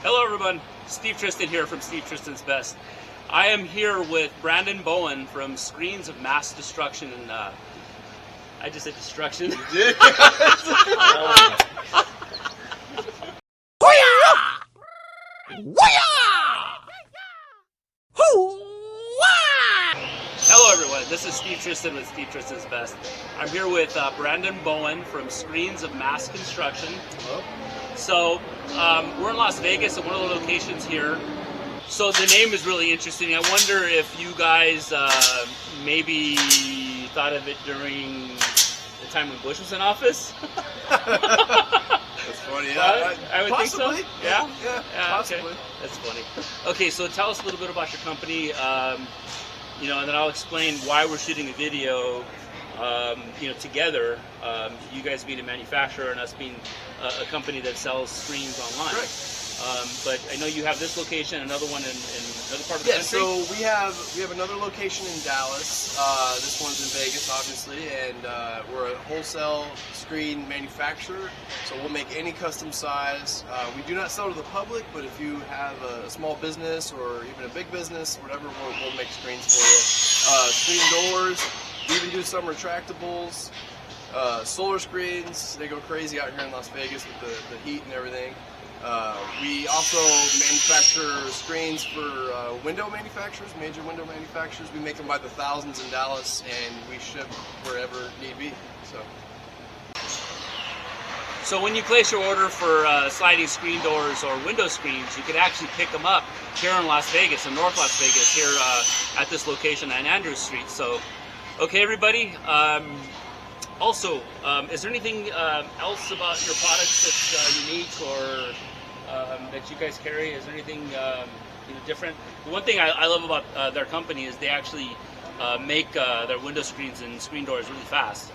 Hello everyone, Steve Tristan here from Steve Tristan's Best. I am here with Brandon Bowen from Screens of Mass Destruction and I just said destruction. You did? Hello everyone, this is Steve Tristan with Steve Tristan's Best. I'm here with Brandon Bowen from Screens of Mass Construction. Hello. So we're in Las Vegas at one of the locations here. So the name is really interesting. I wonder if you guys maybe thought of it during the time when Bush was in office. That's funny. Yeah, I would possibly. think so. Yeah, possibly. Okay. That's funny. Okay, so tell us a little bit about your company. You know, and then I'll explain why we're shooting a video, you know, together. You guys being a manufacturer and us being a company that sells screens online. Right. But I know you have this location, another one in another part of the country. Yeah, so we have another location in Dallas. This one's in Vegas, obviously, and we're a wholesale screen manufacturer. So we'll make any custom size. We do not sell to the public, but if you have a small business or even a big business, whatever, we'll make screens for you. Screen doors. We even do some retractables. Solar screens. They go crazy out here in Las Vegas with the heat and everything. We also manufacture screens for window manufacturers, major window manufacturers. We make them by the thousands in Dallas, and we ship wherever need be. So when you place your order for sliding screen doors or window screens, you can actually pick them up here in Las Vegas, in North Las Vegas, here at this location on Andrews Street. So, okay, everybody. Also, is there anything else about your products that's unique or that you guys carry? Is there anything you know, different? The one thing I love about their company is they actually make their window screens and screen doors really fast.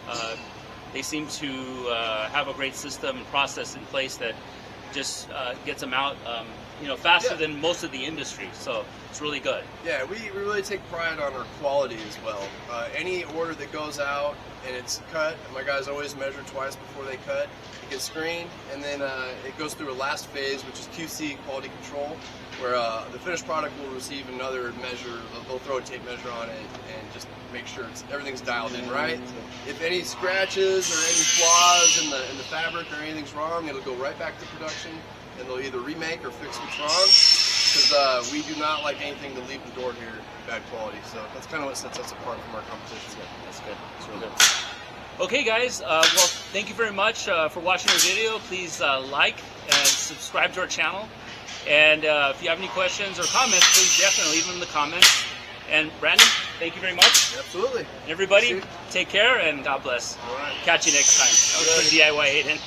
They seem to have a great system and process in place that just gets them out you know, faster than most of the industry, so it's really good. Yeah, we really take pride on our quality as well. Any order that goes out and it's cut, my guys always measure twice before they cut. It gets screened, and then it goes through a last phase, which is QC, quality control, where the finished product will receive another measure. They'll throw a tape measure on it and just make sure everything's dialed in right. If any scratches or any flaws in the fabric or anything's wrong, it'll go right back to production, and they'll either remake or fix what's wrong, because we do not like anything to leave the door here in bad quality. So that's kind of what sets us apart from our competition. That's good. That's really good. Okay, guys. Well, thank you very much for watching our video. Please like and subscribe to our channel. And if you have any questions or comments, please definitely leave them in the comments. And Brandon, thank you very much. Absolutely. Everybody, take care and God bless. All right. Catch you next time. That was for DIY Hayden.